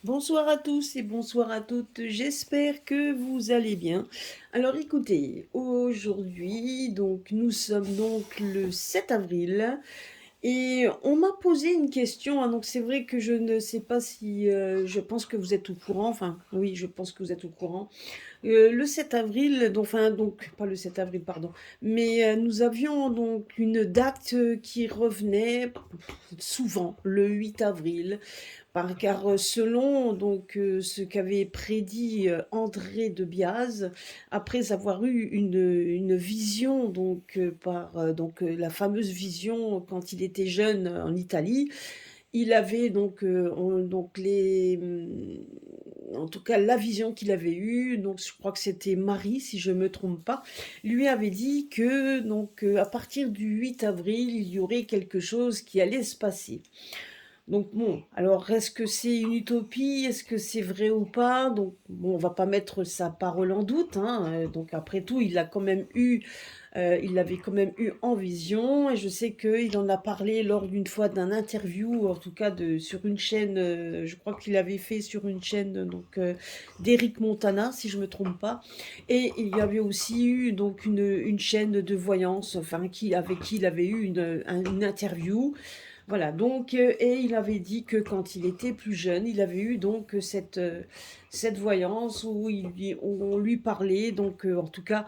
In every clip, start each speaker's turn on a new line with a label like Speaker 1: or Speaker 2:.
Speaker 1: Bonsoir à tous et bonsoir à toutes, j'espère que vous allez bien. Alors écoutez, aujourd'hui, donc nous sommes donc le 7 avril et on m'a posé une question, hein, donc c'est vrai que je ne sais pas si, je pense que vous êtes au courant, enfin oui, je pense que vous êtes au courant. Le 7 avril, donc, enfin donc pas le 7 avril, pardon, mais nous avions donc une date qui revenait souvent, le 8 avril. Car selon donc ce qu'avait prédit André de Biase, après avoir eu une vision donc la fameuse vision quand il était jeune en Italie, il avait donc en tout cas la vision qu'il avait eue, donc je crois que c'était Marie si je me trompe pas, lui avait dit que à partir du 8 avril il y aurait quelque chose qui allait se passer. Donc bon, alors est-ce que c'est une utopie? Est-ce que c'est vrai ou pas? Donc bon, on va pas mettre sa parole en doute, hein. Donc après tout, il l'avait quand même eu en vision. Et je sais qu'il en a parlé lors d'une fois d'un interview, en tout cas sur une chaîne. Je crois qu'il avait fait sur une chaîne d'Eric Montana, si je me trompe pas. Et il y avait aussi eu donc une chaîne de voyance, enfin avec qui il avait eu une interview. Voilà, donc, et il avait dit que quand il était plus jeune, il avait eu donc cette voyance où on lui parlait, en tout cas,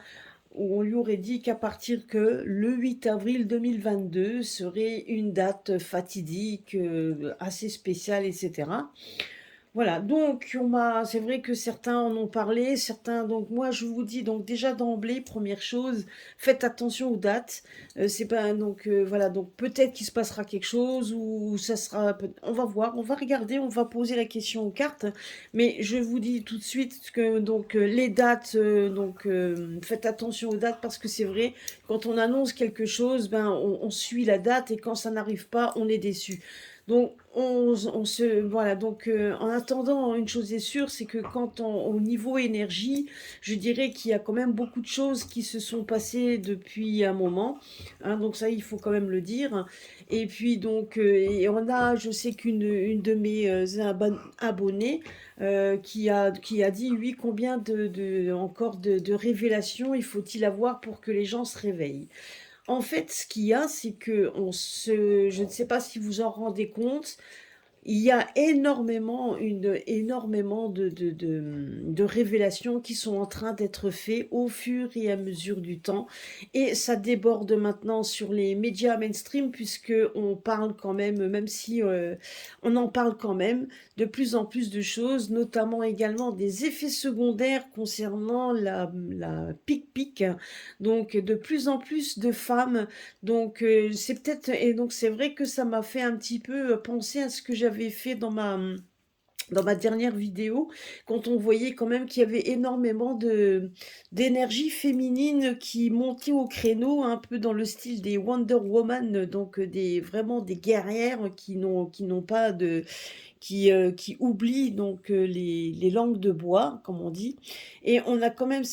Speaker 1: où on lui aurait dit qu'à partir que le 8 avril 2022 serait une date fatidique, assez spéciale, etc. Voilà, donc c'est vrai que certains en ont parlé, certains, donc moi je vous dis donc déjà d'emblée, première chose, faites attention aux dates. C'est pas voilà, donc peut-être qu'il se passera quelque chose ou ça sera, on va voir, on va regarder, on va poser la question aux cartes, mais je vous dis tout de suite que les dates, faites attention aux dates parce que c'est vrai, quand on annonce quelque chose, on suit la date et quand ça n'arrive pas, on est déçu. Donc, voilà. Donc, en attendant, une chose est sûre, c'est que au niveau énergie, je dirais qu'il y a quand même beaucoup de choses qui se sont passées depuis un moment. Hein, donc ça, il faut quand même le dire. Et puis et je sais une de mes abonnés qui a dit, oui, combien encore de révélations il faut-il avoir pour que les gens se réveillent? En fait, ce qu'il y a, c'est que je ne sais pas si vous en rendez compte, il y a énormément de révélations qui sont en train d'être faites au fur et à mesure du temps. Et ça déborde maintenant sur les médias mainstream, puisque on parle quand même, même si on en parle quand même, de plus en plus de choses, notamment également des effets secondaires concernant la pic-pic. Donc, de plus en plus de femmes et donc c'est vrai que ça m'a fait un petit peu penser à ce que j'avais fait dans ma dernière vidéo, quand on voyait quand même qu'il y avait énormément d'énergie féminine qui montait au créneau, un peu dans le style des Wonder Woman, vraiment des guerrières qui n'ont pas qui oublient les langues de bois, comme on dit. Et on a quand même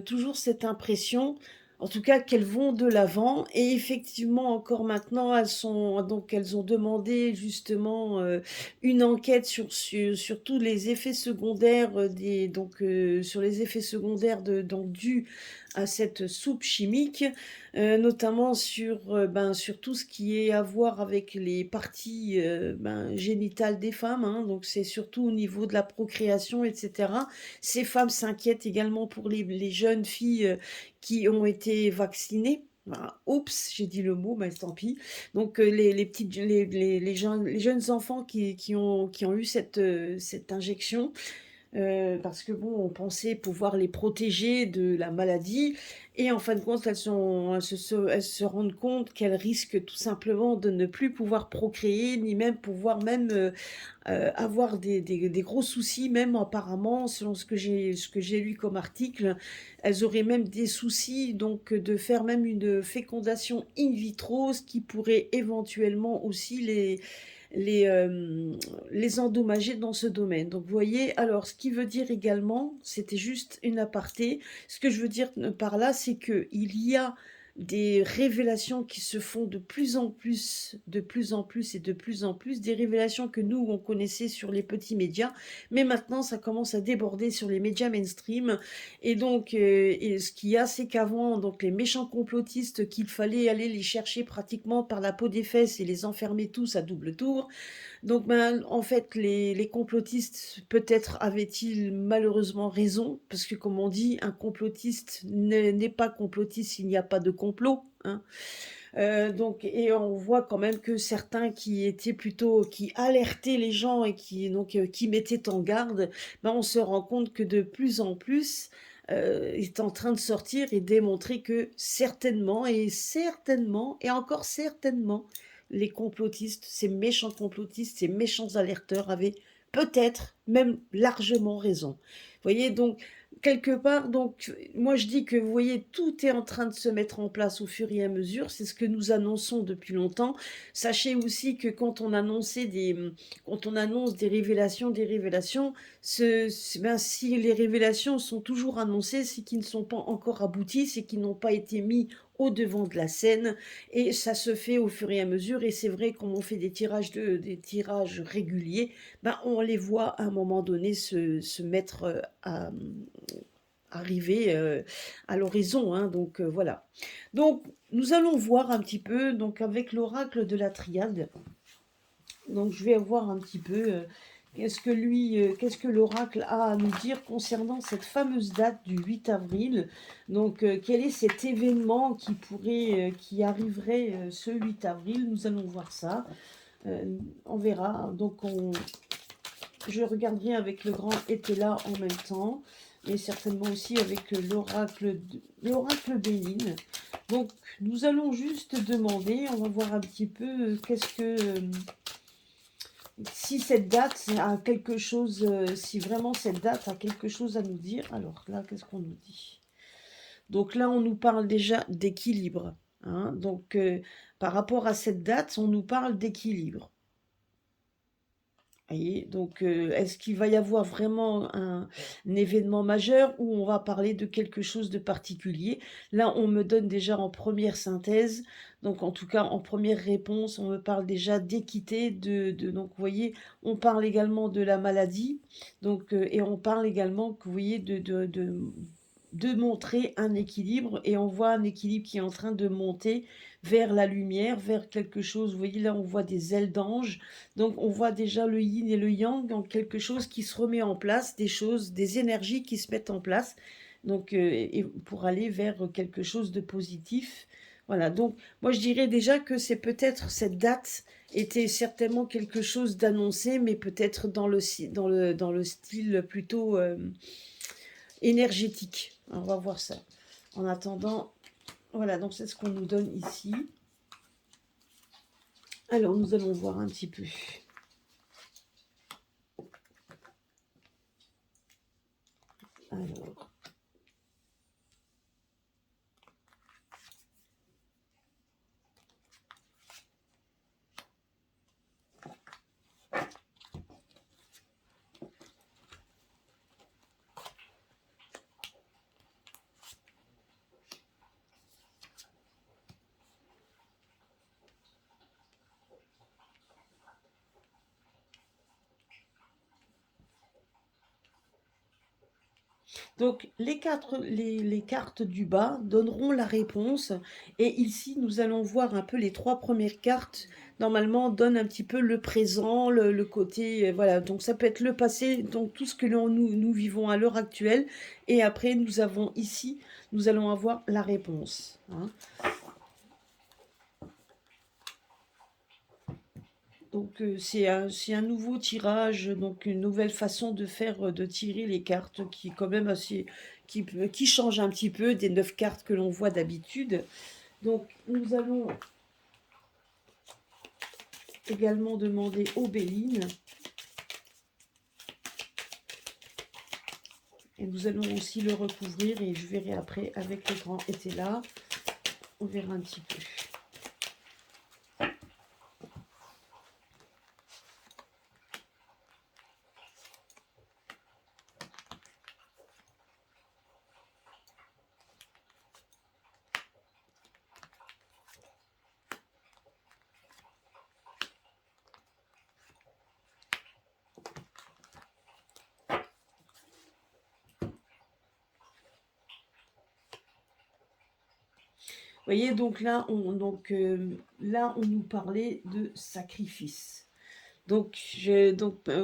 Speaker 1: toujours cette impression, en tout cas, qu'elles vont de l'avant. Et effectivement, encore maintenant, elles ont demandé justement une enquête sur tous les effets secondaires sur les effets secondaires dus à cette soupe chimique, notamment sur tout ce qui est à voir avec les parties génitales des femmes, hein. Donc c'est surtout au niveau de la procréation, etc. Ces femmes s'inquiètent également pour les jeunes filles qui ont été vaccinées. Voilà. Oups, j'ai dit le mot, mais tant pis. Donc les petites, les jeunes enfants qui ont eu cette injection, parce que bon, on pensait pouvoir les protéger de la maladie, et en fin de compte, elles se rendent compte qu'elles risquent tout simplement de ne plus pouvoir procréer, ni même pouvoir avoir des gros soucis, même apparemment, selon ce que j'ai lu comme article, elles auraient même des soucis donc de faire même une fécondation in vitro, ce qui pourrait éventuellement aussi les, euh, les endommager dans ce domaine. Donc vous voyez, alors ce qui veut dire également, c'était juste une aparté, ce que je veux dire par là, c'est que il y a des révélations qui se font de plus en plus, de plus en plus et de plus en plus, des révélations que nous, on connaissait sur les petits médias, mais maintenant, ça commence à déborder sur les médias mainstream. Et donc, et ce qu'il y a, c'est qu'avant, donc les méchants complotistes, qu'il fallait aller les chercher pratiquement par la peau des fesses et les enfermer tous à double tour. Donc, ben, en fait, les complotistes, peut-être avaient-ils malheureusement raison, parce que comme on dit, un complotiste n'est pas complotiste s'il n'y a pas de complot, hein. Donc, et on voit quand même que certains qui étaient plutôt, qui alertaient les gens et qui, donc, qui mettaient en garde, ben, on se rend compte que de plus en plus, est en train de sortir et démontrer que certainement, et encore certainement, les complotistes, ces méchants complotistes, ces méchants alerteurs avaient peut-être même largement raison. Vous voyez, donc, quelque part, donc, moi je dis que vous voyez, tout est en train de se mettre en place au fur et à mesure. C'est ce que nous annonçons depuis longtemps. Sachez aussi que quand on annonce des révélations, ben, si les révélations sont toujours annoncées, c'est qu'ils ne sont pas encore aboutis, c'est qu'ils n'ont pas été mis au devant de la scène, et ça se fait au fur et à mesure. Et c'est vrai, quand on fait des tirages réguliers, ben, on les voit à un moment donné se mettre à arriver à l'horizon, hein. Donc voilà. Donc nous allons voir un petit peu, donc avec l'oracle de la triade. Donc je vais voir un petit peu qu'est-ce que l'oracle a à nous dire concernant cette fameuse date du 8 avril. Donc quel est cet événement qui arriverait ce 8 avril? Nous allons voir ça. On verra. Donc je regarderai avec le grand était là en même temps, et certainement aussi avec l'oracle Béline. Donc nous allons juste demander, on va voir un petit peu si cette date a quelque chose, si vraiment cette date a quelque chose à nous dire. Alors là, qu'est-ce qu'on nous dit? Donc là, on nous parle déjà d'équilibre, hein. Donc par rapport à cette date, on nous parle d'équilibre. Voyez, donc est-ce qu'il va y avoir vraiment un événement majeur, ou on va parler de quelque chose de particulier? Là, on me donne déjà en première synthèse, donc en tout cas en première réponse, on me parle déjà d'équité, donc vous voyez, on parle également de la maladie, donc et on parle également, que vous voyez, de montrer un équilibre, et on voit un équilibre qui est en train de monter vers la lumière, vers quelque chose. Vous voyez, là, on voit des ailes d'ange. Donc, on voit déjà le yin et le yang, donc quelque chose qui se remet en place, des choses, des énergies qui se mettent en place. Donc, et pour aller vers quelque chose de positif. Voilà. Donc, moi, je dirais déjà que c'est peut-être cette date était certainement quelque chose d'annoncé, mais peut-être dans le style plutôt énergétique. On va voir ça. En attendant, voilà, donc c'est ce qu'on nous donne ici. Alors, nous allons voir un petit peu. Alors, donc les cartes du bas donneront la réponse, et ici nous allons voir un peu les trois premières cartes. Normalement, donnent un petit peu le présent, le côté, voilà. Donc ça peut être le passé, donc tout ce que nous vivons à l'heure actuelle, et après nous avons ici, nous allons avoir la réponse, hein. Donc c'est un nouveau tirage, donc une nouvelle façon de faire, de tirer les cartes, qui est quand même assez, qui change un petit peu des 9 cartes que l'on voit d'habitude. Donc nous allons également demander aux Bélines, et nous allons aussi le recouvrir, et je verrai après avec le grand était là, on verra un petit peu. Voyez, donc là, on nous parlait de sacrifice. Vous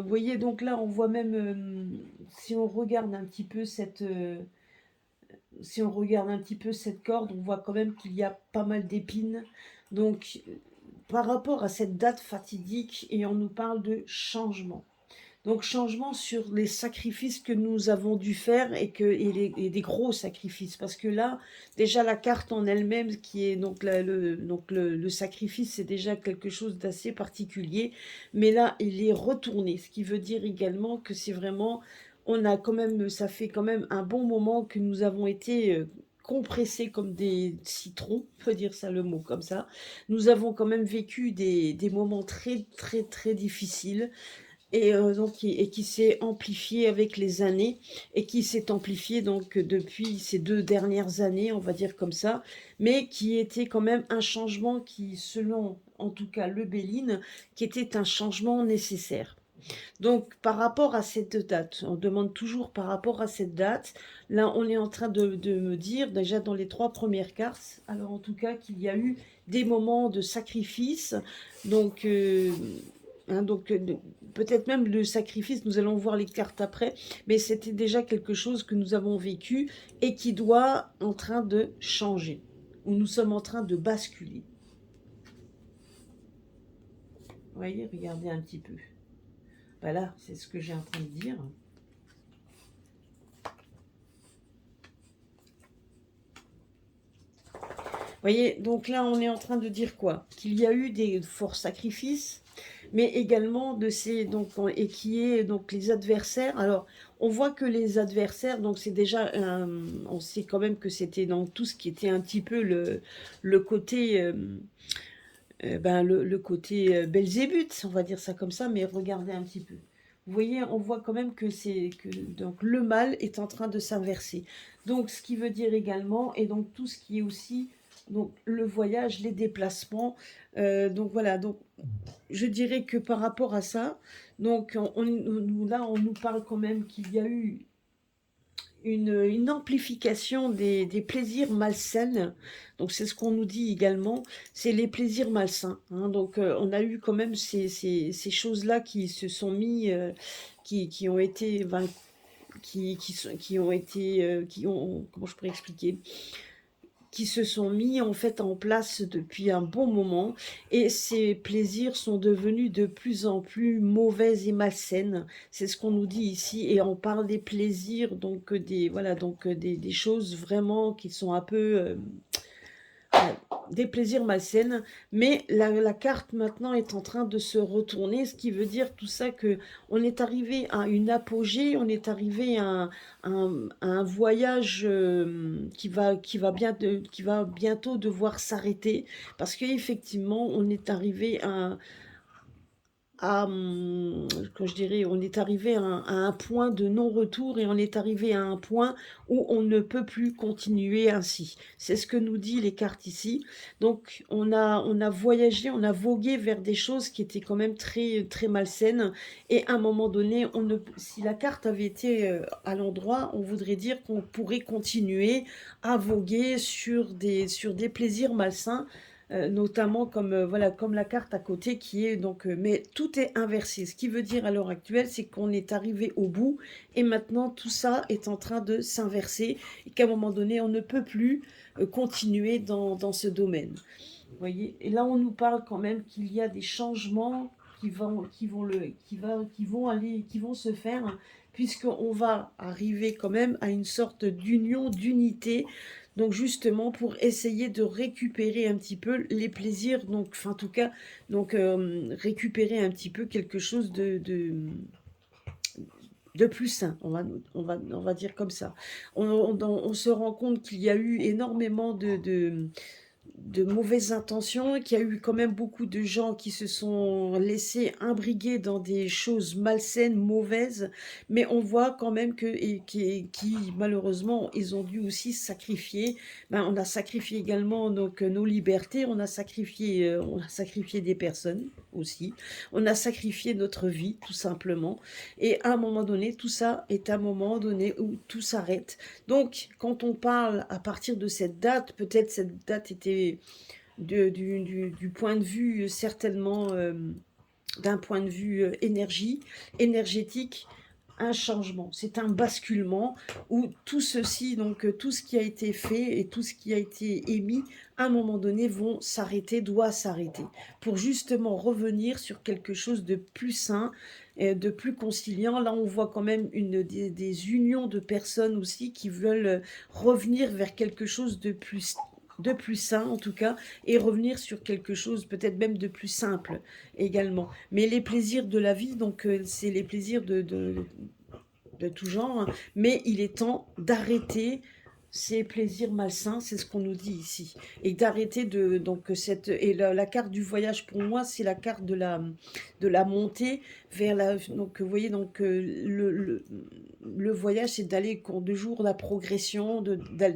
Speaker 1: voyez, donc là, on voit même, si on regarde un petit peu si on regarde un petit peu cette corde, on voit quand même qu'il y a pas mal d'épines. Donc, par rapport à cette date fatidique, et on nous parle de changement. Donc, changement sur les sacrifices que nous avons dû faire et des gros sacrifices. Parce que là, déjà, la carte en elle-même, qui est donc, le sacrifice, c'est déjà quelque chose d'assez particulier. Mais là, il est retourné. Ce qui veut dire également que c'est vraiment, on a quand même, ça fait quand même un bon moment que nous avons été compressés comme des citrons, on peut dire ça le mot comme ça. Nous avons quand même vécu des moments très, très, très difficiles et qui s'est amplifié avec les années et qui s'est amplifié donc depuis ces 2 dernières années, on va dire comme ça, mais qui était quand même un changement qui, selon en tout cas le Béline, qui était un changement nécessaire. Donc par rapport à cette date, on demande toujours par rapport à cette date, là on est en train de me dire déjà dans les 3 premières cartes, alors en tout cas qu'il y a eu des moments de sacrifice, donc hein, peut-être même le sacrifice, nous allons voir les cartes après, mais c'était déjà quelque chose que nous avons vécu et qui doit en train de changer, où nous sommes en train de basculer. Vous voyez, regardez un petit peu. Voilà, c'est ce que j'ai en train de dire. Voyez, donc là, on est en train de dire quoi? Qu'il y a eu des forts sacrifices, mais également de ces et qui est donc les adversaires. Alors, on voit que les adversaires, donc c'est déjà on sait quand même que c'était dans tout ce qui était un petit peu le côté le côté Belzébuth, on va dire ça comme ça, mais regardez un petit peu. Vous voyez, on voit quand même que c'est que donc le mal est en train de s'inverser. Donc, ce qui veut dire également, et donc tout ce qui est aussi donc le voyage, les déplacements. Donc voilà, donc je dirais que par rapport à ça, donc là on nous parle quand même qu'il y a eu une amplification des plaisirs malsains. Donc c'est ce qu'on nous dit également, c'est les plaisirs malsains, hein. Donc on a eu quand même ces choses-là qui se sont mis, qui ont été, qui ont été, qui ont, comment je pourrais expliquer, qui se sont mis en fait en place depuis un bon moment et ces plaisirs sont devenus de plus en plus mauvais et malsaines. C'est ce qu'on nous dit ici et on parle des plaisirs donc des voilà donc des choses vraiment qui sont un peu des plaisirs malsaines, mais la carte maintenant est en train de se retourner, ce qui veut dire tout ça que on est arrivé à une apogée, on est arrivé à un voyage qui va bientôt devoir s'arrêter, parce qu'effectivement, on est arrivé que je dirais, on est arrivé à un point de non-retour et on est arrivé à un point où on ne peut plus continuer ainsi. C'est ce que nous dit les cartes ici. Donc on a voyagé, on a vogué vers des choses qui étaient quand même très, très malsaines et à un moment donné, si la carte avait été à l'endroit, on voudrait dire qu'on pourrait continuer à voguer sur des plaisirs malsains, notamment comme voilà comme la carte à côté qui est donc mais tout est inversé. Ce qui veut dire à l'heure actuelle, c'est qu'on est arrivé au bout et maintenant tout ça est en train de s'inverser et qu'à un moment donné, on ne peut plus continuer dans ce domaine. Vous voyez? Et là, on nous parle quand même qu'il y a des changements qui vont se faire, puisqu'on va arriver quand même à une sorte d'union, d'unité, donc justement pour essayer de récupérer un petit peu les plaisirs, donc, enfin, en tout cas, donc récupérer un petit peu quelque chose de plus sain, on va dire comme ça. On se rend compte qu'il y a eu énormément de mauvaises intentions, qu'il y a eu quand même beaucoup de gens qui se sont laissés imbriguer dans des choses malsaines, mauvaises, mais on voit quand même que et qui malheureusement, ils ont dû aussi sacrifier. Ben, on a sacrifié également donc nos libertés, on a sacrifié des personnes aussi, on a sacrifié notre vie tout simplement et à un moment donné, tout ça est un moment donné où tout s'arrête. Donc quand on parle à partir de cette date, peut-être cette date était du point de vue certainement d'un point de vue énergétique, un changement, c'est un basculement où tout ceci, donc tout ce qui a été fait et tout ce qui a été émis, à un moment donné, vont s'arrêter, doit s'arrêter, pour justement revenir sur quelque chose de plus sain, de plus conciliant. Là, on voit quand même des unions de personnes aussi qui veulent revenir vers quelque chose de plus sain en tout cas, et revenir sur quelque chose peut-être même de plus simple également. Mais les plaisirs de la vie, donc c'est les plaisirs de tout genre, hein. Mais il est temps d'arrêter ces plaisirs malsains, c'est ce qu'on nous dit ici, et d'arrêter donc cette et la carte du voyage pour moi c'est la carte de la montée vers la donc vous voyez donc le voyage c'est d'aller cours de jour la progression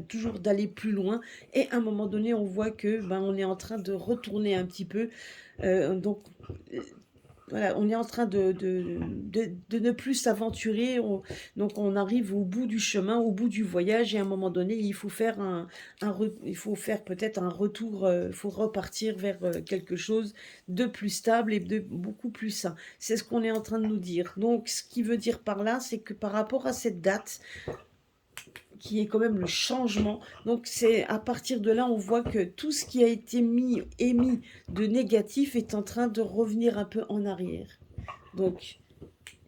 Speaker 1: toujours d'aller plus loin et à un moment donné on voit que ben on est en train de retourner un petit peu donc voilà, on est en train de ne plus s'aventurer, donc on arrive au bout du chemin, au bout du voyage, et à un moment donné, il faut faire il faut faire peut-être un retour, il faut repartir vers quelque chose de plus stable et de beaucoup plus sain. C'est ce qu'on est en train de nous dire. Donc, ce qui veut dire par là, c'est que par rapport à cette date, qui est quand même le changement. Donc c'est à partir de là, on voit que tout ce qui a été émis de négatif est en train de revenir un peu en arrière. Donc,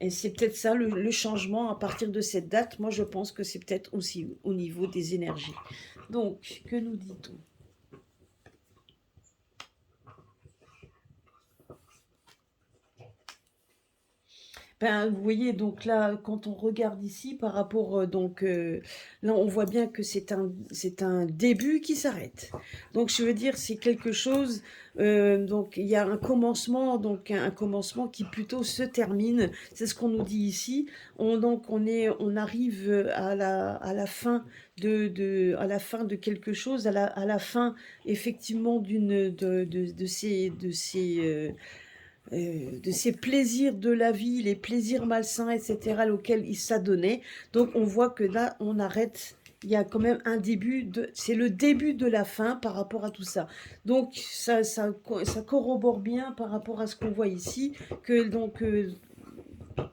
Speaker 1: et c'est peut-être ça le changement à partir de cette date. Moi, je pense que c'est peut-être aussi au niveau des énergies. Donc, que nous dit-on? Ben, vous voyez, donc là, quand on regarde ici, par rapport, là, on voit bien que c'est un début qui s'arrête. Donc, je veux dire, c'est quelque chose, donc il y a un commencement, donc un commencement qui plutôt se termine. C'est ce qu'on nous dit ici. On arrive à la fin à la fin de quelque chose, à la fin, effectivement, de ces plaisirs de la vie, les plaisirs malsains, etc., auxquels il s'adonnait. Donc on voit que là, on arrête. Il y a quand même un c'est le début de la fin par rapport à tout ça. Donc ça corrobore bien par rapport à ce qu'on voit ici, que donc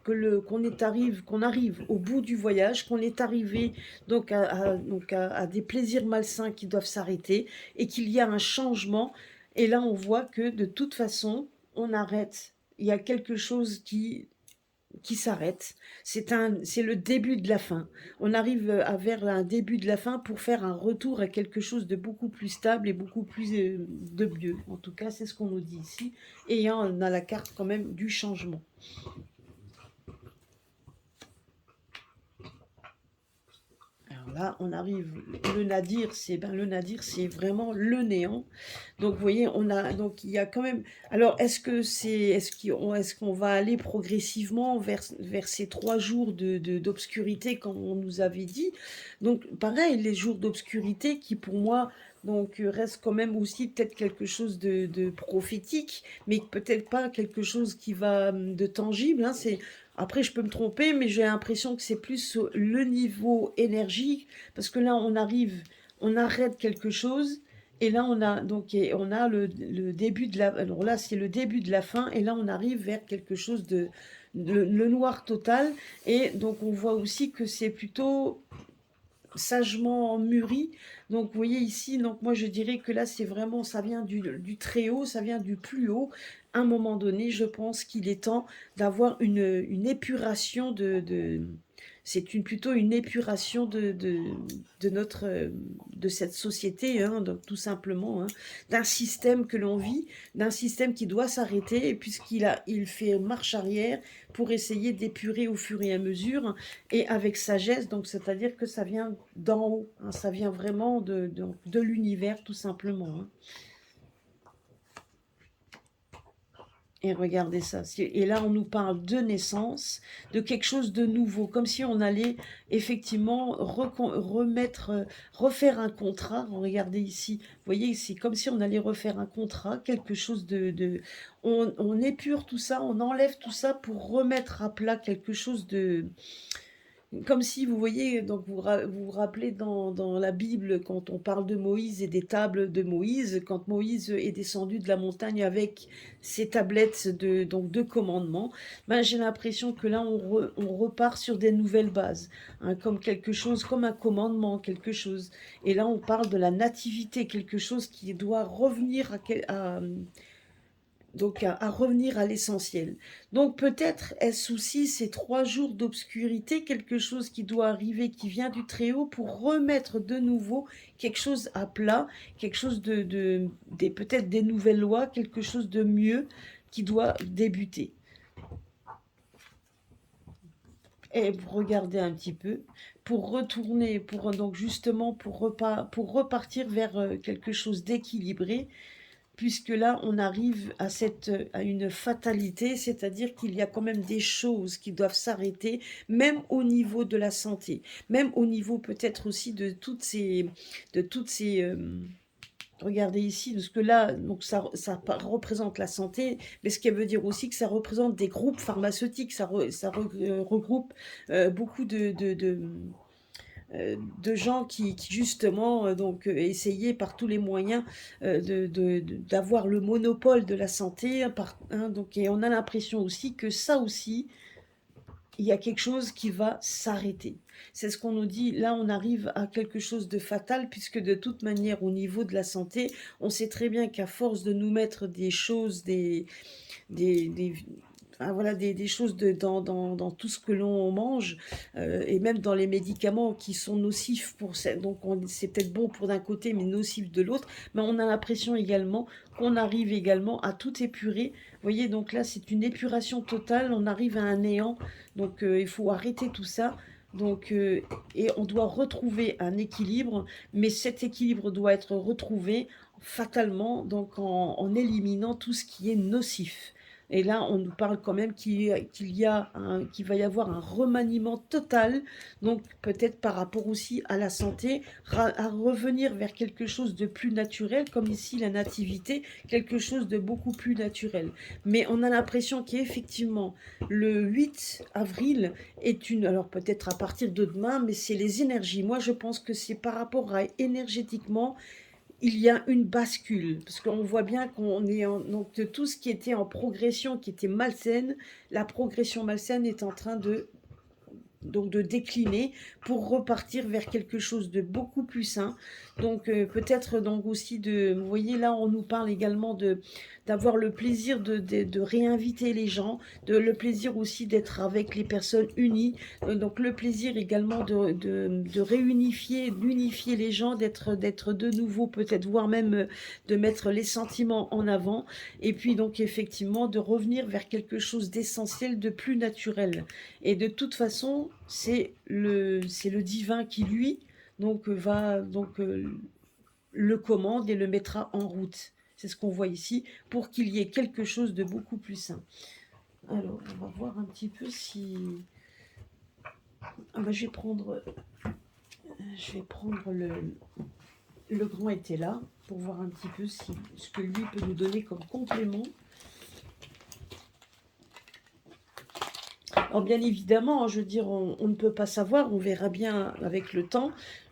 Speaker 1: qu'on arrive au bout du voyage, qu'on est arrivé donc à des plaisirs malsains qui doivent s'arrêter et qu'il y a un changement. Et là, on voit que de toute façon, on arrête. Il y a quelque chose qui s'arrête. C'est le début de la fin. On arrive vers un début de la fin pour faire un retour à quelque chose de beaucoup plus stable et beaucoup plus de mieux. En tout cas, c'est ce qu'on nous dit ici. Et on a la carte quand même du changement. Alors là, on arrive, le nadir, c'est vraiment le néant. Donc, vous voyez, donc il y a quand même. Alors, est-ce qu'on va aller progressivement vers ces 3 jours d'obscurité, comme on nous avait dit. Donc, pareil, les jours d'obscurité qui, pour moi, donc restent quand même aussi peut-être quelque chose de prophétique, mais peut-être pas quelque chose qui va de tangible. Hein, après, je peux me tromper, mais j'ai l'impression que c'est plus le niveau énergie, parce que là, on arrête quelque chose, et là, on a le début de la, alors là, c'est le début de la fin, et là, on arrive vers quelque chose le noir total, et donc on voit aussi que c'est plutôt sagement mûri. Donc vous voyez ici, donc moi je dirais que là c'est vraiment, ça vient du très haut, ça vient du plus haut. À un moment donné, je pense qu'il est temps d'avoir une épuration C'est plutôt une épuration de notre, de cette société, hein, donc tout simplement, hein, d'un système que l'on vit, d'un système qui doit s'arrêter, et il fait marche arrière pour essayer d'épurer au fur et à mesure, et avec sagesse, donc c'est-à-dire que ça vient d'en haut, hein, ça vient vraiment de l'univers, tout simplement, hein. Et regardez ça. Et là, on nous parle de naissance, de quelque chose de nouveau, comme si on allait effectivement refaire un contrat. Regardez ici, vous voyez, c'est comme si on allait refaire un contrat, quelque chose on épure tout ça, on enlève tout ça pour remettre à plat quelque chose de, comme si, vous voyez, donc vous rappelez dans la Bible, quand on parle de Moïse et des tables de Moïse, quand Moïse est descendu de la montagne avec ses tablettes donc de commandements, ben, j'ai l'impression que là, on repart sur des nouvelles bases, hein, comme quelque chose, comme un commandement, quelque chose. Et là, on parle de la nativité, quelque chose qui doit revenir à revenir à l'essentiel. Donc peut-être est-ce aussi ces 3 jours d'obscurité, quelque chose qui doit arriver, qui vient du Très-Haut, pour remettre de nouveau quelque chose à plat, quelque chose peut-être des nouvelles lois, quelque chose de mieux qui doit débuter. Et vous regardez un petit peu, pour retourner, donc justement pour repartir vers quelque chose d'équilibré, puisque là, on arrive à une fatalité, c'est-à-dire qu'il y a quand même des choses qui doivent s'arrêter, même au niveau de la santé, même au niveau peut-être aussi regardez ici, parce que là, donc représente la santé, mais ce qui veut dire aussi que ça représente des groupes pharmaceutiques, regroupe beaucoup de gens qui justement essayaient par tous les moyens d'avoir le monopole de la santé, hein, donc, et on a l'impression aussi que ça aussi, il y a quelque chose qui va s'arrêter. C'est ce qu'on nous dit. Là, on arrive à quelque chose de fatal, puisque de toute manière, au niveau de la santé, on sait très bien qu'à force de nous mettre des choses, des enfin, voilà, des choses dans tout ce que l'on mange, et même dans les médicaments qui sont nocifs donc c'est peut-être bon pour d'un côté mais nocif de l'autre, mais on a l'impression également qu'on arrive également à tout épurer. Vous voyez, donc là c'est une épuration totale, on arrive à un néant, donc il faut arrêter tout ça. Donc, et on doit retrouver un équilibre, mais cet équilibre doit être retrouvé fatalement, donc en éliminant tout ce qui est nocif. Et là, on nous parle quand même qu'il va y avoir un remaniement total, donc peut-être par rapport aussi à la santé, à revenir vers quelque chose de plus naturel, comme ici la nativité, quelque chose de beaucoup plus naturel. Mais on a l'impression qu'effectivement, le 8 avril alors peut-être à partir de demain, mais c'est les énergies. Moi, je pense que c'est par rapport à énergétiquement, il y a une bascule, parce qu'on voit bien qu'on est donc de tout ce qui était en progression, qui était malsaine, la progression malsaine est en train de décliner pour repartir vers quelque chose de beaucoup plus sain. Donc peut-être donc aussi vous voyez là, on nous parle également d'avoir le plaisir de réinviter les gens, le plaisir aussi d'être avec les personnes unies, donc le plaisir également d'unifier les gens, d'être de nouveau peut-être, voire même de mettre les sentiments en avant, et puis donc effectivement de revenir vers quelque chose d'essentiel, de plus naturel. Et de toute façon, c'est le divin qui, lui, donc le commande et le mettra en route. C'est ce qu'on voit ici, pour qu'il y ait quelque chose de beaucoup plus sain. Alors, on va voir un petit peu si... Ah ben, je vais prendre le grand était là, pour voir un petit peu ce que lui peut nous donner comme complément. Alors bien évidemment, je veux dire, on ne peut pas savoir, on verra bien avec le temps.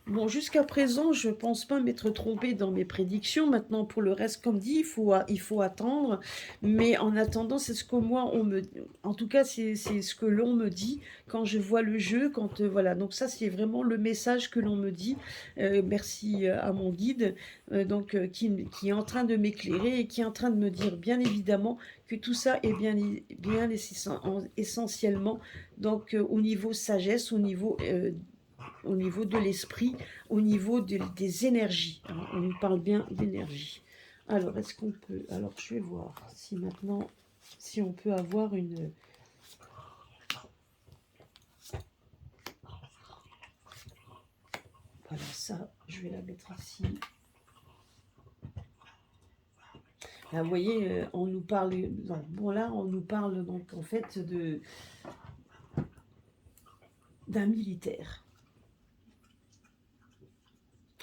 Speaker 1: Bon, jusqu'à présent, je pense pas m'être trompée dans mes prédictions. Maintenant, pour le reste, comme dit, il faut attendre. Mais en attendant, c'est ce que moi, en tout cas, c'est ce que l'on me dit quand je vois le jeu, quand, voilà. Donc ça, c'est vraiment le message que l'on me dit. Merci à mon guide, qui est en train de m'éclairer et qui est en train de me dire, bien évidemment, que tout ça est bien essentiellement, au niveau sagesse, au niveau de l'esprit, au niveau des énergies. Alors, on nous parle bien d'énergie. Alors, est-ce qu'on peut... Alors, je vais voir si maintenant, si on peut avoir une... Voilà, ça, je vais la mettre ici. Là, vous voyez, on nous parle... Bon, là, on nous parle donc, en fait, d'un militaire.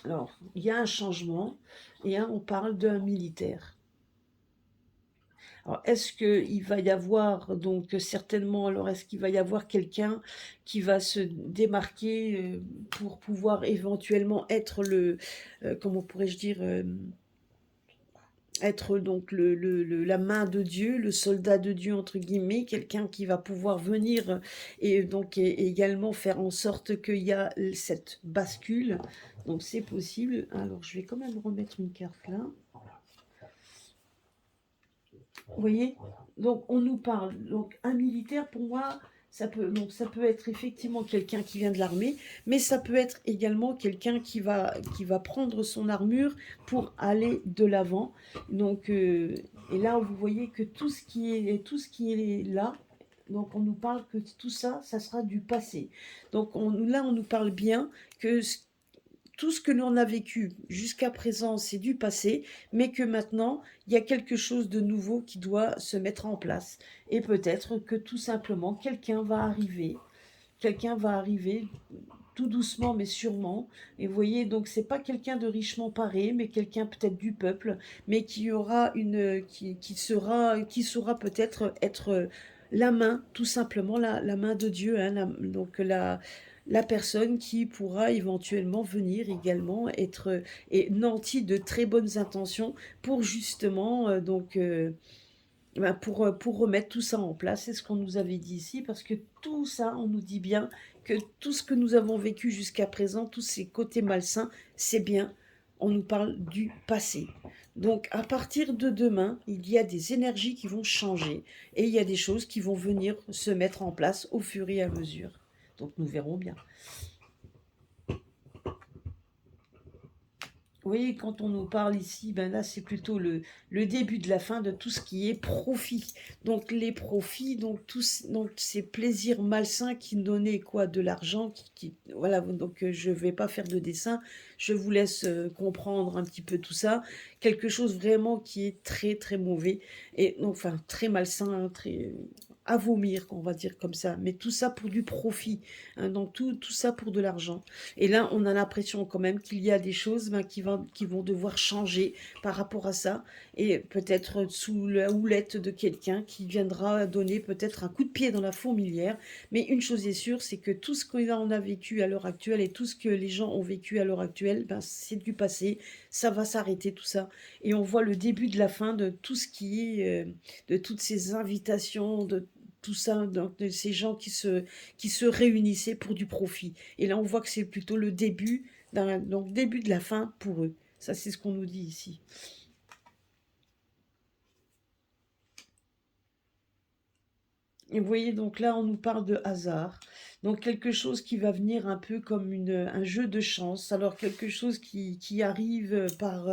Speaker 1: Alors, il y a un changement, et on parle d'un militaire. Alors, est-ce qu'il va y avoir, donc certainement, alors est-ce qu'il va y avoir quelqu'un qui va se démarquer pour pouvoir éventuellement être comment pourrais-je dire, être donc la main de Dieu, le soldat de Dieu, entre guillemets, quelqu'un qui va pouvoir venir et donc également faire en sorte qu'il y a cette bascule. Donc c'est possible. Alors je vais quand même remettre une carte là. Vous voyez? Donc on nous parle, donc un militaire pour moi, ça peut être effectivement quelqu'un qui vient de l'armée, mais ça peut être également quelqu'un qui va prendre son armure pour aller de l'avant. Donc, et là vous voyez que tout ce qui est là, donc on nous parle que tout ça, ça sera du passé. Donc là on nous parle bien que tout ce que l'on a vécu jusqu'à présent, c'est du passé, mais que maintenant, il y a quelque chose de nouveau qui doit se mettre en place. Et peut-être que tout simplement, quelqu'un va arriver tout doucement mais sûrement. Et vous voyez, donc c'est pas quelqu'un de richement paré, mais quelqu'un peut-être du peuple, mais qui saura peut-être être la main, tout simplement la main de Dieu, hein, donc la personne qui pourra éventuellement venir également être et nanti de très bonnes intentions pour justement pour remettre tout ça en place. C'est ce qu'on nous avait dit ici, parce que tout ça, on nous dit bien que tout ce que nous avons vécu jusqu'à présent, tous ces côtés malsains, c'est bien. On nous parle du passé. Donc, à partir de demain, il y a des énergies qui vont changer et il y a des choses qui vont venir se mettre en place au fur et à mesure. Donc, nous verrons bien. Oui, quand on nous parle ici, ben là, c'est plutôt le début de la fin de tout ce qui est profit. Donc, les profits, donc ces plaisirs malsains qui donnaient quoi? De l'argent, voilà, donc je vais pas faire de dessin, je vous laisse comprendre un petit peu tout ça. Quelque chose vraiment qui est très, très mauvais, et donc, enfin, très malsain, hein, très à vomir, on va dire comme ça. Mais tout ça pour du profit, hein, donc tout ça pour de l'argent. Et là, on a l'impression quand même qu'il y a des choses qui vont devoir changer par rapport à ça. Et peut-être sous la houlette de quelqu'un qui viendra donner peut-être un coup de pied dans la fourmilière. Mais une chose est sûre, c'est que tout ce qu'on a vécu à l'heure actuelle et tout ce que les gens ont vécu à l'heure actuelle, ben, c'est du passé. Ça va s'arrêter tout ça. Et on voit le début de la fin de tout ce qui est, de toutes ces invitations, de tout ça, donc de ces gens qui se réunissaient pour du profit. Et là, on voit que c'est plutôt le début, donc début de la fin pour eux. Ça, c'est ce qu'on nous dit ici. Et vous voyez, donc là, on nous parle de hasard. Donc quelque chose qui va venir un peu comme un jeu de chance. Alors quelque chose qui arrive par...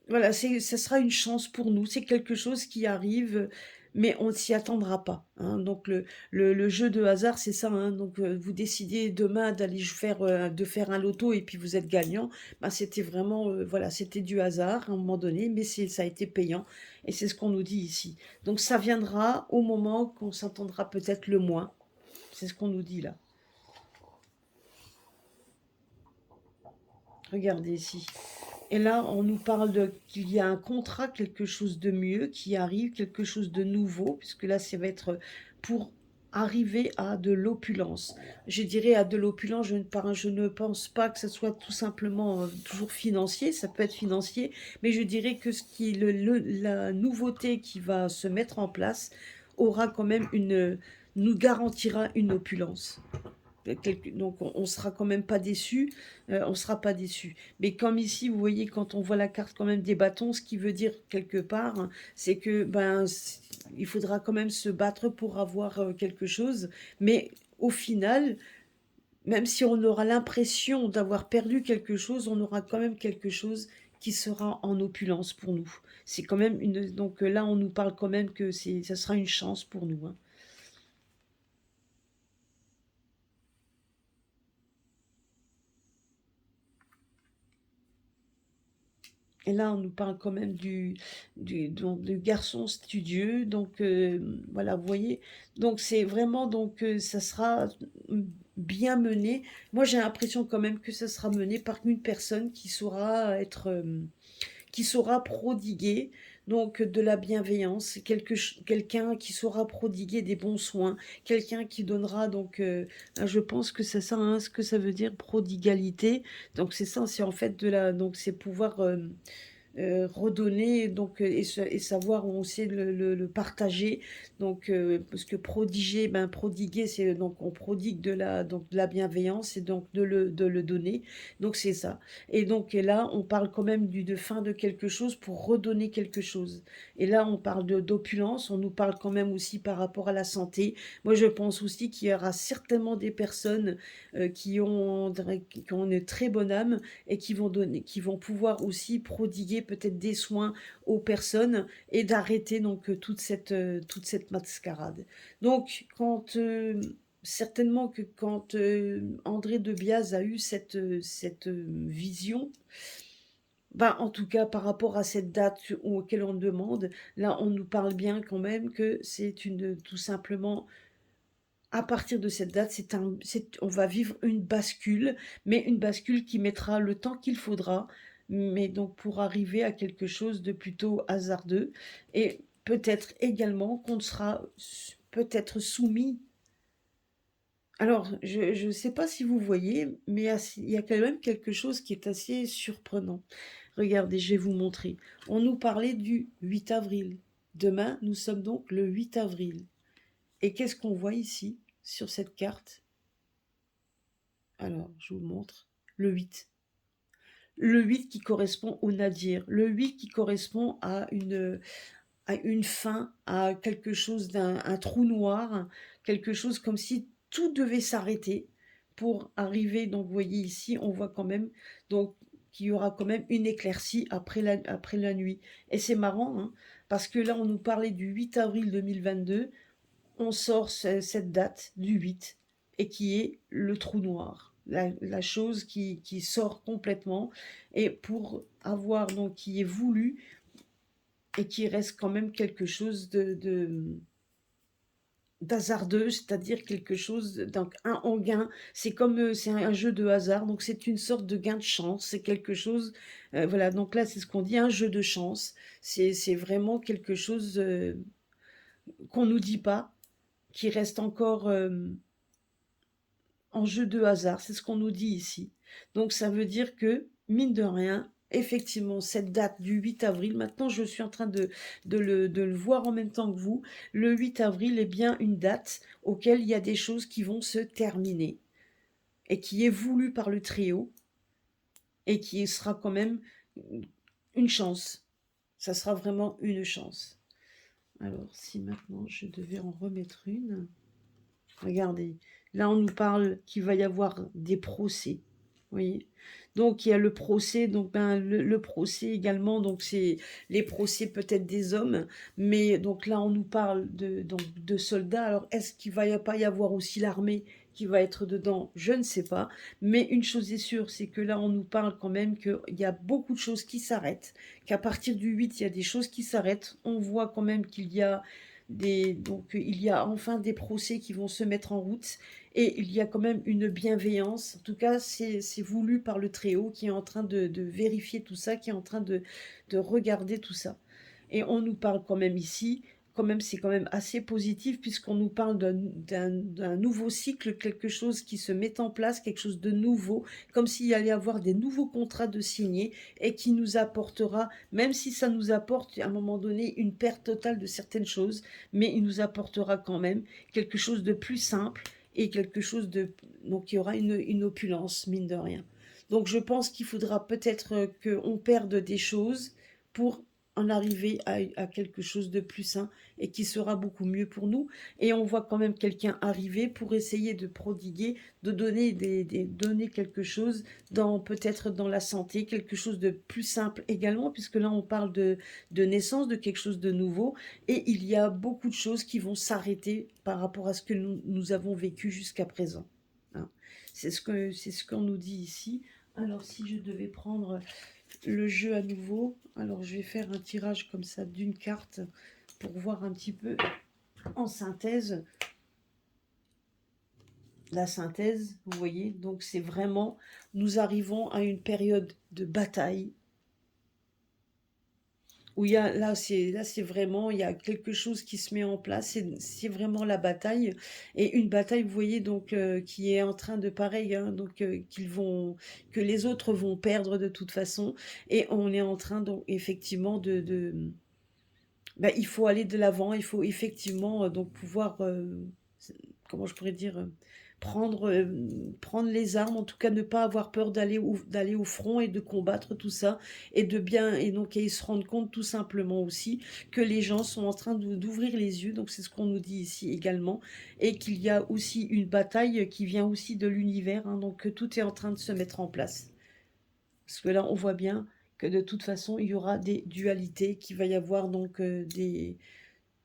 Speaker 1: voilà, ça sera une chance pour nous. C'est quelque chose qui arrive, mais on ne s'y attendra pas, hein. Donc le jeu de hasard, c'est ça, hein. Donc vous décidez demain de faire un loto et puis vous êtes gagnant. Ben, c'était vraiment, voilà, c'était du hasard à un moment donné, mais ça a été payant. Et c'est ce qu'on nous dit ici. Donc ça viendra au moment qu'on s'attendra peut-être le moins. C'est ce qu'on nous dit là. Regardez ici. Et là, on nous parle qu'il y a un contrat, quelque chose de mieux qui arrive, quelque chose de nouveau, puisque là, ça va être pour arriver à de l'opulence. Je dirais à de l'opulence, je ne pense pas que ce soit tout simplement toujours financier, ça peut être financier, mais je dirais que ce qui est la nouveauté qui va se mettre en place aura quand même nous garantira une opulence. Donc on sera quand même pas déçu, on sera pas déçu. Mais comme ici, vous voyez, quand on voit la carte quand même des bâtons, ce qui veut dire quelque part, hein, c'est que il faudra quand même se battre pour avoir quelque chose. Mais au final, même si on aura l'impression d'avoir perdu quelque chose, on aura quand même quelque chose qui sera en opulence pour nous. C'est quand même donc là, on nous parle quand même que ça sera une chance pour nous, hein. Et là, on nous parle quand même donc, du garçon studieux. Donc, voilà, vous voyez. Donc, c'est vraiment, donc, ça sera bien mené. Moi, j'ai l'impression quand même que ça sera mené par une personne qui saura prodiguer donc de la bienveillance, quelqu'un qui saura prodiguer des bons soins, quelqu'un qui donnera donc, je pense que c'est ça, hein, ce que ça veut dire prodigalité. Donc c'est ça, c'est en fait donc c'est pouvoir redonner donc et savoir où on sait le partager donc parce que prodiger prodiguer c'est donc on prodigue de la bienveillance et donc de le donner donc c'est ça et donc et là on parle quand même de fin de quelque chose pour redonner quelque chose et là on parle d'opulence, on nous parle quand même aussi par rapport à la santé. Moi je pense aussi qu'il y aura certainement des personnes qui ont une très bonne âme et qui vont pouvoir aussi prodiguer peut-être des soins aux personnes et d'arrêter donc toute cette mascarade. Donc, certainement que quand André de Biase a eu cette vision, en tout cas par rapport à cette date auquel on demande, là on nous parle bien quand même que c'est tout simplement à partir de cette date, on va vivre une bascule, mais une bascule qui mettra le temps qu'il faudra, mais donc pour arriver à quelque chose de plutôt hasardeux, et peut-être également qu'on sera peut-être soumis. Alors, je ne sais pas si vous voyez, mais il y a quand même quelque chose qui est assez surprenant. Regardez, je vais vous montrer. On nous parlait du 8 avril. Demain, nous sommes donc le 8 avril. Et qu'est-ce qu'on voit ici, sur cette carte? Alors, je vous montre. Le 8. Le 8 qui correspond au nadir. Le 8 qui correspond à une fin, à quelque chose un trou noir, quelque chose comme si tout devait s'arrêter pour arriver. Donc, vous voyez ici, on voit quand même donc qu'il y aura quand même une éclaircie après la nuit. Et c'est marrant, hein, parce que là, on nous parlait du 8 avril 2022. On sort cette date du 8 et qui est le trou noir, la chose qui sort complètement et pour avoir donc qui est voulu et qui reste quand même quelque chose d'hasardeux, c'est-à-dire quelque chose donc en gain, c'est comme c'est un jeu de hasard, donc c'est une sorte de gain de chance, c'est quelque chose voilà, donc là c'est ce qu'on dit un jeu de chance, c'est vraiment quelque chose qu'on nous dit pas, qui reste encore en jeu de hasard, c'est ce qu'on nous dit ici. Donc ça veut dire que, mine de rien, effectivement, cette date du 8 avril, maintenant je suis en train de le voir en même temps que vous, le 8 avril est bien une date auquel il y a des choses qui vont se terminer et qui est voulue par le trio et qui sera quand même une chance. Ça sera vraiment une chance. Alors, si maintenant je devais en remettre une... Regardez, là on nous parle qu'il va y avoir des procès. Vous voyez, donc il y a le procès, donc le procès également, donc c'est les procès peut-être des hommes, mais donc là on nous parle donc, de soldats. Alors est-ce qu'il va pas y avoir aussi l'armée qui va être dedans? Je ne sais pas, mais une chose est sûre, c'est que là on nous parle quand même qu'il y a beaucoup de choses qui s'arrêtent, qu'à partir du 8 il y a des choses qui s'arrêtent. On voit quand même qu'il y a donc il y a enfin des procès qui vont se mettre en route et il y a quand même une bienveillance. En tout cas, c'est voulu par le Très-Haut qui est en train de vérifier tout ça, qui est en train de regarder tout ça. Et on nous parle quand même ici quand même, c'est quand même assez positif puisqu'on nous parle d'un nouveau cycle, quelque chose qui se met en place, quelque chose de nouveau, comme s'il y allait y avoir des nouveaux contrats de signés et qui nous apportera, même si ça nous apporte à un moment donné une perte totale de certaines choses, mais il nous apportera quand même quelque chose de plus simple et quelque chose de... Donc il y aura une opulence, mine de rien. Donc je pense qu'il faudra peut-être qu'on perde des choses pour en arriver à quelque chose de plus sain et qui sera beaucoup mieux pour nous. Et on voit quand même quelqu'un arriver pour essayer de prodiguer, de donner, donner quelque chose dans peut-être dans la santé, quelque chose de plus simple également, puisque là on parle de naissance, de quelque chose de nouveau, et il y a beaucoup de choses qui vont s'arrêter par rapport à ce que nous avons vécu jusqu'à présent. Hein. C'est ce qu'on nous dit ici. Alors si je devais prendre le jeu à nouveau, alors je vais faire un tirage comme ça d'une carte pour voir un petit peu en synthèse. La synthèse, vous voyez, donc c'est vraiment, nous arrivons à une période de bataille où il y a, là c'est vraiment, il y a quelque chose qui se met en place, c'est vraiment la bataille, et une bataille, vous voyez, donc qui est en train de pareil, hein, donc que les autres vont perdre de toute façon, et on est en train donc effectivement il faut aller de l'avant, il faut effectivement donc pouvoir, comment je pourrais dire, prendre les armes, en tout cas ne pas avoir peur d'aller au front et de combattre tout ça, et de bien, et donc ils se rendent compte tout simplement aussi que les gens sont en train d'ouvrir les yeux, donc c'est ce qu'on nous dit ici également, et qu'il y a aussi une bataille qui vient aussi de l'univers, hein, donc que tout est en train de se mettre en place. Parce que là, on voit bien que de toute façon, il y aura des dualités, qu'il va y avoir donc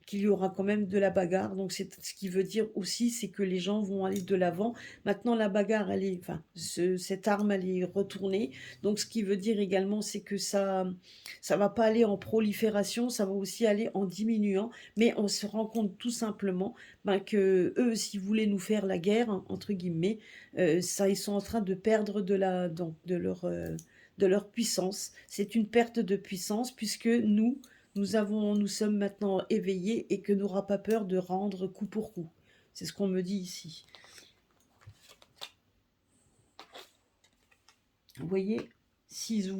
Speaker 1: qu'il y aura quand même de la bagarre. Donc c'est ce qui veut dire aussi, c'est que les gens vont aller de l'avant. Maintenant, la bagarre, elle est, enfin, cette arme, elle est retournée. Donc ce qui veut dire également, c'est que ça va pas aller en prolifération, ça va aussi aller en diminuant. Mais on se rend compte tout simplement que eux, s'ils voulaient nous faire la guerre, hein, entre guillemets, ça, ils sont en train de perdre donc, de leur puissance. C'est une perte de puissance puisque nous sommes maintenant éveillés et que n'aura pas peur de rendre coup pour coup. C'est ce qu'on me dit ici. Vous voyez, s'ils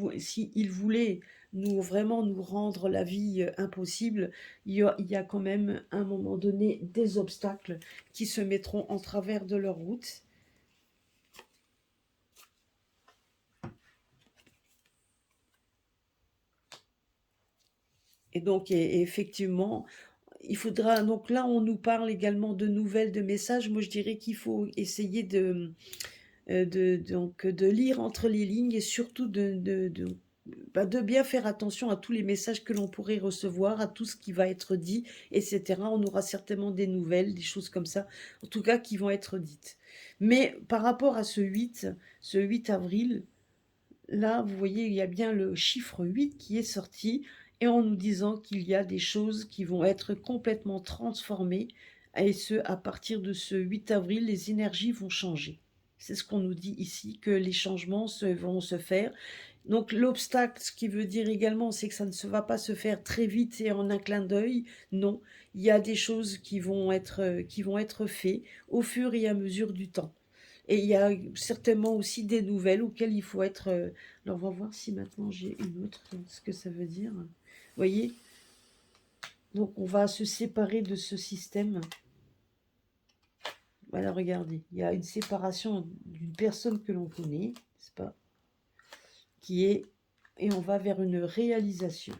Speaker 1: voulaient vraiment nous rendre la vie impossible, il y a quand même à un moment donné des obstacles qui se mettront en travers de leur route. Et donc, effectivement, il faudra, donc là, on nous parle également de nouvelles, de messages. Moi, je dirais qu'il faut essayer donc, de lire entre les lignes et surtout de bien faire attention à tous les messages que l'on pourrait recevoir, à tout ce qui va être dit, etc. On aura certainement des nouvelles, des choses comme ça, en tout cas, qui vont être dites. Mais par rapport à ce 8 avril, là, vous voyez, il y a bien le chiffre 8 qui est sorti, et en nous disant qu'il y a des choses qui vont être complètement transformées, et ce, à partir de ce 8 avril, les énergies vont changer. C'est ce qu'on nous dit ici, que les changements vont se faire. Donc l'obstacle, ce qui veut dire également, c'est que ça ne se va pas se faire très vite et en un clin d'œil. Non, il y a des choses qui vont être faites au fur et à mesure du temps. Et il y a certainement aussi des nouvelles auxquelles il faut être... alors, on va voir si maintenant j'ai une autre, ce que ça veut dire. Vous voyez? Donc, on va se séparer de ce système. Voilà, regardez. Il y a une séparation d'une personne que l'on connaît, n'est-ce pas? Qui est... Et on va vers une réalisation.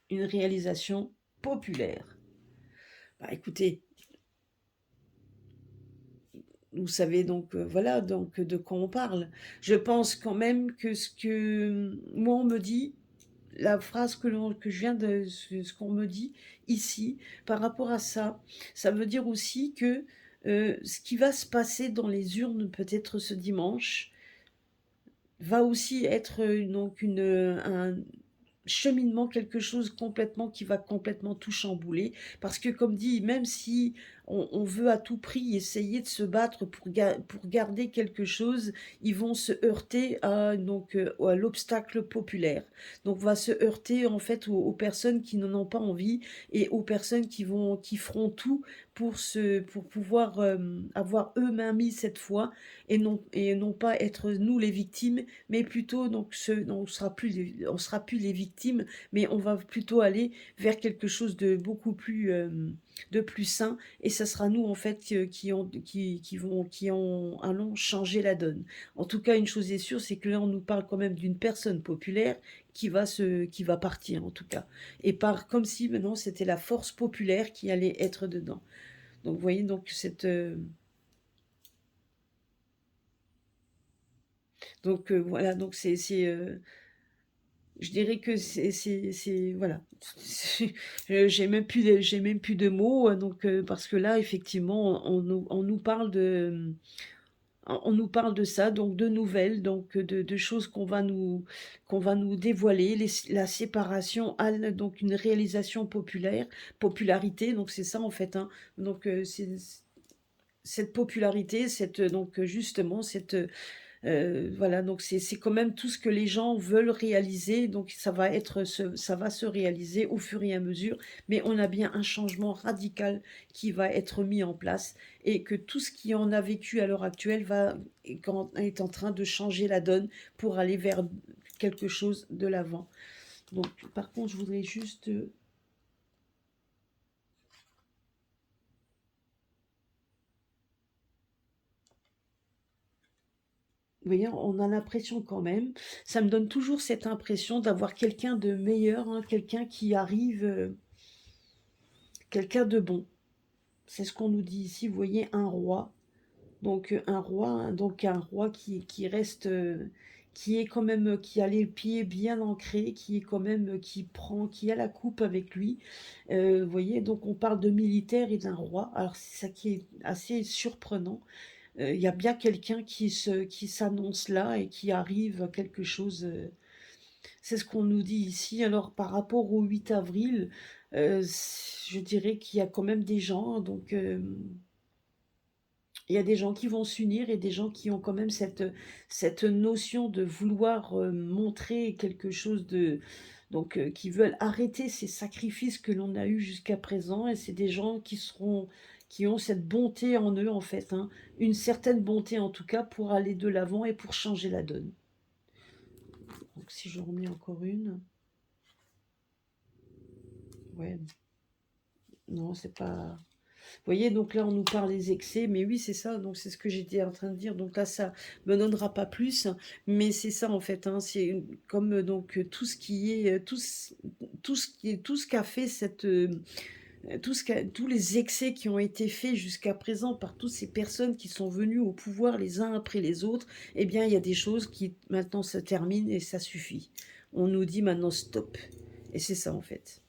Speaker 1: Une réalisation populaire. Bah, écoutez, vous savez donc, voilà, donc de quoi on parle. Je pense quand même que ce que moi on me dit, la phrase que je viens de, ce qu'on me dit ici, par rapport à ça, ça veut dire aussi que ce qui va se passer dans les urnes peut-être ce dimanche va aussi être donc cheminement, quelque chose complètement qui va complètement tout chambouler. Parce que comme dit, même si on veut à tout prix essayer de se battre pour garder quelque chose, ils vont se heurter à l'obstacle populaire. Donc on va se heurter en fait aux personnes qui n'en ont pas envie et aux personnes qui feront tout pour pouvoir avoir eux-mêmes mis cette fois et non pas être nous les victimes, mais plutôt donc on sera plus les victimes, mais on va plutôt aller vers quelque chose de plus sain, et ça sera nous en fait qui allons changer la donne. En tout cas, une chose est sûre, c'est que là on nous parle quand même d'une personne populaire qui va partir en tout cas, et par comme si maintenant c'était la force populaire qui allait être dedans. Donc vous voyez donc voilà, donc je dirais que voilà. J'ai même plus de mots, parce que là, effectivement, on nous parle on nous parle de ça, donc de nouvelles, donc de choses qu'on va nous dévoiler, la séparation, donc une réalisation popularité, donc c'est ça en fait, hein. Donc cette popularité, donc justement voilà, donc c'est quand même tout ce que les gens veulent réaliser, donc ça va se réaliser au fur et à mesure, mais on a bien un changement radical qui va être mis en place, et que tout ce qui en a vécu à l'heure actuelle est en train de changer la donne pour aller vers quelque chose de l'avant. Donc par contre, je voudrais juste vous voyez, on a l'impression quand même, ça me donne toujours cette impression d'avoir quelqu'un de meilleur, hein, quelqu'un qui arrive, quelqu'un de bon. C'est ce qu'on nous dit ici, vous voyez, un roi. Donc un roi, hein, donc un roi qui reste, qui est quand même, qui a les pieds bien ancrés, qui est quand même, qui a la coupe avec lui. Vous voyez, donc on parle de militaire et d'un roi. Alors c'est ça qui est assez surprenant. Il y a bien quelqu'un qui s'annonce là et qui arrive à quelque chose. C'est ce qu'on nous dit ici. Alors par rapport au 8 avril, je dirais qu'il y a quand même des gens, il y a des gens qui vont s'unir et des gens qui ont quand même cette notion de vouloir montrer quelque chose qui veulent arrêter ces sacrifices que l'on a eus jusqu'à présent, et c'est des gens qui ont cette bonté en eux en fait, hein, une certaine bonté en tout cas pour aller de l'avant et pour changer la donne. Donc si je remets encore une, ouais, non, c'est pas. Vous voyez, donc là, on nous parle des excès, mais oui, c'est ça, donc c'est ce que j'étais en train de dire. Donc là, ça me donnera pas plus, mais c'est ça en fait, hein, comme tout ce qui est, tout ce qu'a fait tous les excès qui ont été faits jusqu'à présent par toutes ces personnes qui sont venues au pouvoir les uns après les autres, eh bien, il y a des choses qui maintenant se terminent et ça suffit. On nous dit maintenant stop. Et c'est ça en fait.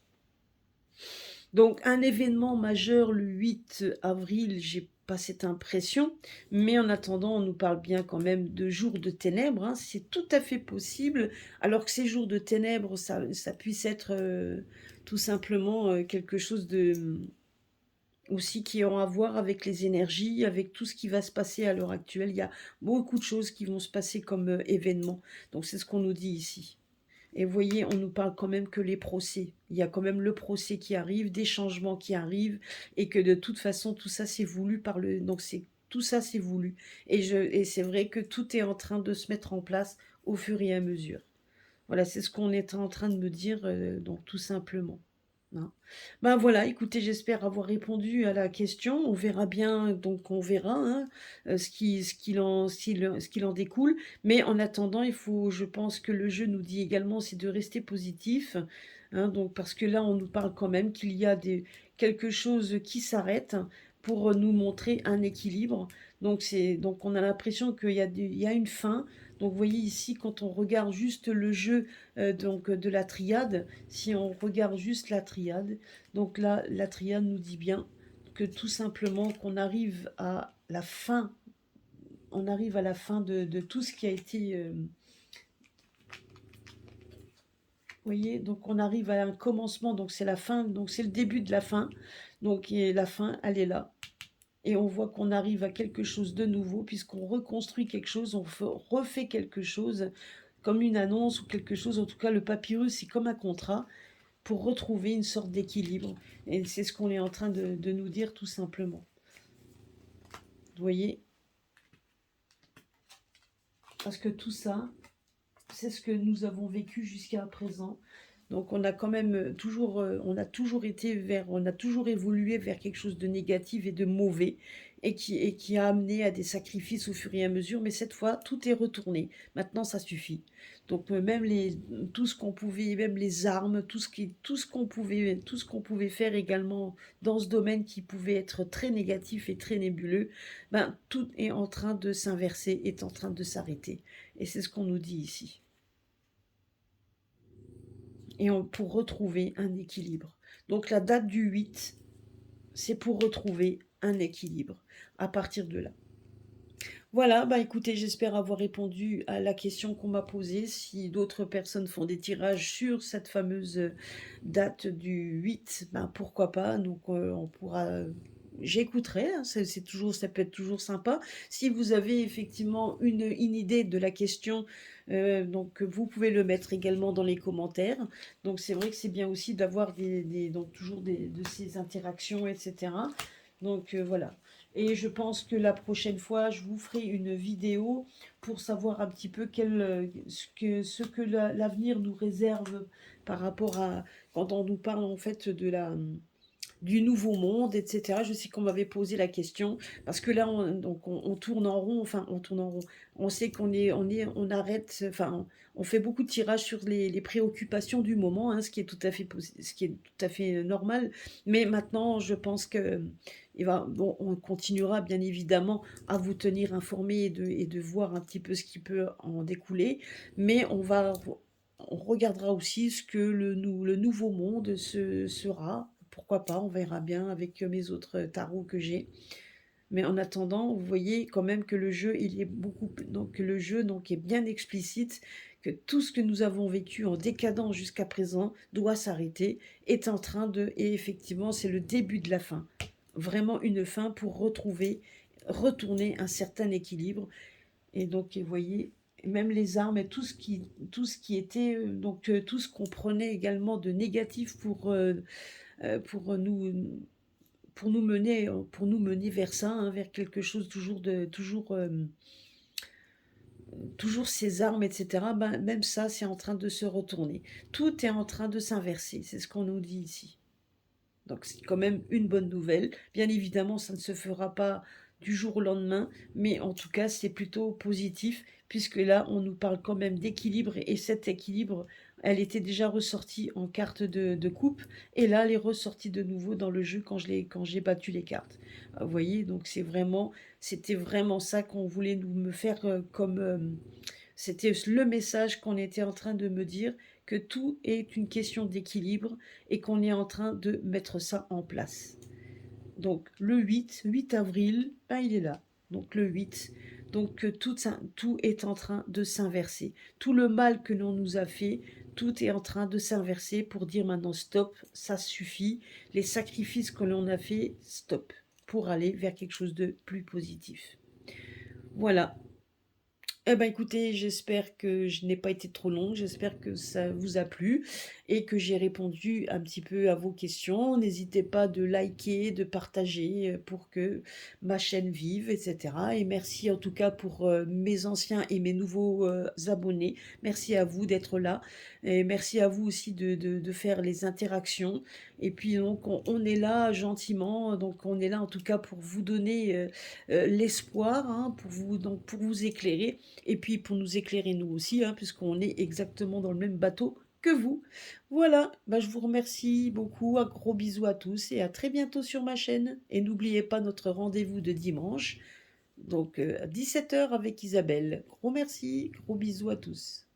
Speaker 1: Donc un événement majeur le 8 avril, j'ai pas cette impression, mais en attendant, on nous parle bien quand même de jours de ténèbres, hein, c'est tout à fait possible, alors que ces jours de ténèbres, ça puisse être tout simplement quelque chose de aussi qui ont à voir avec les énergies, avec tout ce qui va se passer à l'heure actuelle. Il y a beaucoup de choses qui vont se passer comme événements. Donc c'est ce qu'on nous dit ici. Et vous voyez, on nous parle quand même que les procès. Il y a quand même le procès qui arrive, des changements qui arrivent, et que de toute façon, tout ça c'est voulu par le. Donc c'est tout ça c'est voulu. Et c'est vrai que tout est en train de se mettre en place au fur et à mesure. Voilà, c'est ce qu'on est en train de me dire, donc tout simplement. Hein. Ben voilà, écoutez, j'espère avoir répondu à la question. On verra bien, donc on verra hein, ce qu'il en découle. Mais en attendant, je pense que le jeu nous dit également, c'est de rester positif. Hein, donc parce que là, on nous parle quand même qu'il y a quelque chose qui s'arrête pour nous montrer un équilibre. Donc on a l'impression il y a une fin. Donc vous voyez ici, quand on regarde juste le jeu de la triade, si on regarde juste la triade, donc là, la triade nous dit bien que tout simplement qu'on arrive à la fin, on arrive à la fin de tout ce qui a été voyez? Donc on arrive à un commencement, donc c'est la fin, donc c'est le début de la fin. Donc et la fin, elle est là. Et on voit qu'on arrive à quelque chose de nouveau puisqu'on reconstruit quelque chose, refait quelque chose, comme une annonce ou quelque chose. En tout cas, le papyrus, c'est comme un contrat pour retrouver une sorte d'équilibre. Et c'est ce qu'on est en train de nous dire tout simplement. Vous voyez? Parce que tout ça, c'est ce que nous avons vécu jusqu'à présent. Donc on a quand même toujours, on a toujours évolué vers quelque chose de négatif et de mauvais, et qui a amené à des sacrifices au fur et à mesure. Mais cette fois, tout est retourné. Maintenant, ça suffit. Donc même tout ce qu'on pouvait, même les armes, tout ce qu'on pouvait faire également dans ce domaine qui pouvait être très négatif et très nébuleux, ben tout est en train de s'inverser, est en train de s'arrêter. Et c'est ce qu'on nous dit ici. Pour retrouver un équilibre. Donc la date du 8, c'est pour retrouver un équilibre à partir de là. Voilà, bah écoutez, j'espère avoir répondu à la question qu'on m'a posée. Si d'autres personnes font des tirages sur cette fameuse date du 8, ben pourquoi pas. Donc on pourra, j'écouterai, hein, c'est toujours, ça peut être toujours sympa. Si vous avez effectivement une idée de la question, donc vous pouvez le mettre également dans les commentaires. Donc c'est vrai que c'est bien aussi d'avoir donc toujours de ces interactions, etc. Donc voilà. Et je pense que la prochaine fois, je vous ferai une vidéo pour savoir un petit peu ce que l'avenir nous réserve par rapport à quand on nous parle en fait du nouveau monde, etc. Je sais qu'on m'avait posé la question, parce que là, on tourne en rond, enfin, on tourne en rond. On sait on arrête, enfin, on fait beaucoup de tirages sur les préoccupations du moment, hein, ce qui est ce qui est tout à fait normal. Mais maintenant, je pense que bon, on continuera bien évidemment à vous tenir informés et de voir un petit peu ce qui peut en découler, mais on regardera aussi ce que le nouveau monde sera. Pourquoi pas, on verra bien avec mes autres tarots que j'ai. Mais en attendant, vous voyez quand même que le jeu, il est donc que le jeu donc est bien explicite, que tout ce que nous avons vécu en décadence jusqu'à présent doit s'arrêter, est en train de, et effectivement, c'est le début de la fin. Vraiment une fin pour retourner un certain équilibre. Et donc, vous voyez, même les armes et tout ce qui était, donc tout ce qu'on prenait également de négatif pour pour nous mener vers ça, hein, vers quelque chose toujours ces armes, etc. Ben, même ça, c'est en train de se retourner. Tout est en train de s'inverser, c'est ce qu'on nous dit ici. Donc c'est quand même une bonne nouvelle. Bien évidemment, ça ne se fera pas du jour au lendemain, mais en tout cas, c'est plutôt positif, puisque là, on nous parle quand même d'équilibre, et cet équilibre, elle était déjà ressortie en carte de coupe, et là, elle est ressortie de nouveau dans le jeu quand j'ai battu les cartes. Vous voyez, donc c'était vraiment ça qu'on voulait me faire c'était le message qu'on était en train de me dire, que tout est une question d'équilibre et qu'on est en train de mettre ça en place. Donc le 8 avril, ben, il est là. Donc le 8, donc tout est en train de s'inverser. Tout le mal que l'on nous a fait, tout est en train de s'inverser pour dire maintenant stop, ça suffit. Les sacrifices que l'on a fait, stop, pour aller vers quelque chose de plus positif. Voilà. Eh ben écoutez, j'espère que je n'ai pas été trop longue, j'espère que ça vous a plu et que j'ai répondu un petit peu à vos questions. N'hésitez pas de liker, de partager pour que ma chaîne vive, etc. Et merci en tout cas pour mes anciens et mes nouveaux abonnés. Merci à vous d'être là et merci à vous aussi de faire les interactions. Et puis donc on est là gentiment, donc on est là en tout cas pour vous donner l'espoir, hein, pour vous éclairer et puis pour nous éclairer nous aussi, hein, puisqu'on est exactement dans le même bateau que vous. Voilà, bah, je vous remercie beaucoup, un gros bisou à tous et à très bientôt sur ma chaîne. Et n'oubliez pas notre rendez-vous de dimanche, donc à 17 h avec Isabelle. Gros merci, gros bisous à tous.